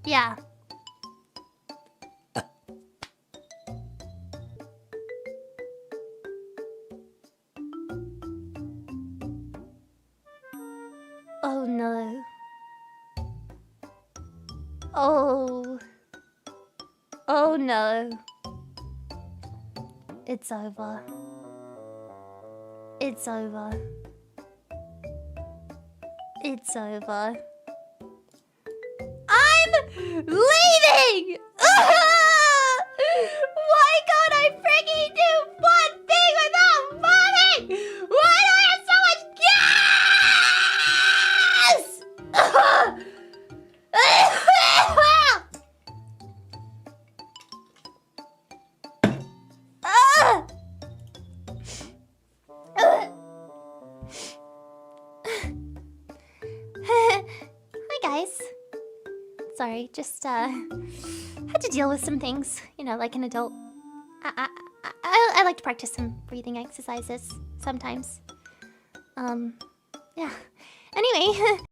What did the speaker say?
Yeah. Oh no. Oh. Oh no. It's over. It's over. It's over. I'm leaving! Why can't I freaking do one thing without vomiting? Why do I have so much gas? Hi guys. Sorry, just had to deal with some things, you know, like an adult. I like to practice some breathing exercises sometimes. Yeah. Anyway,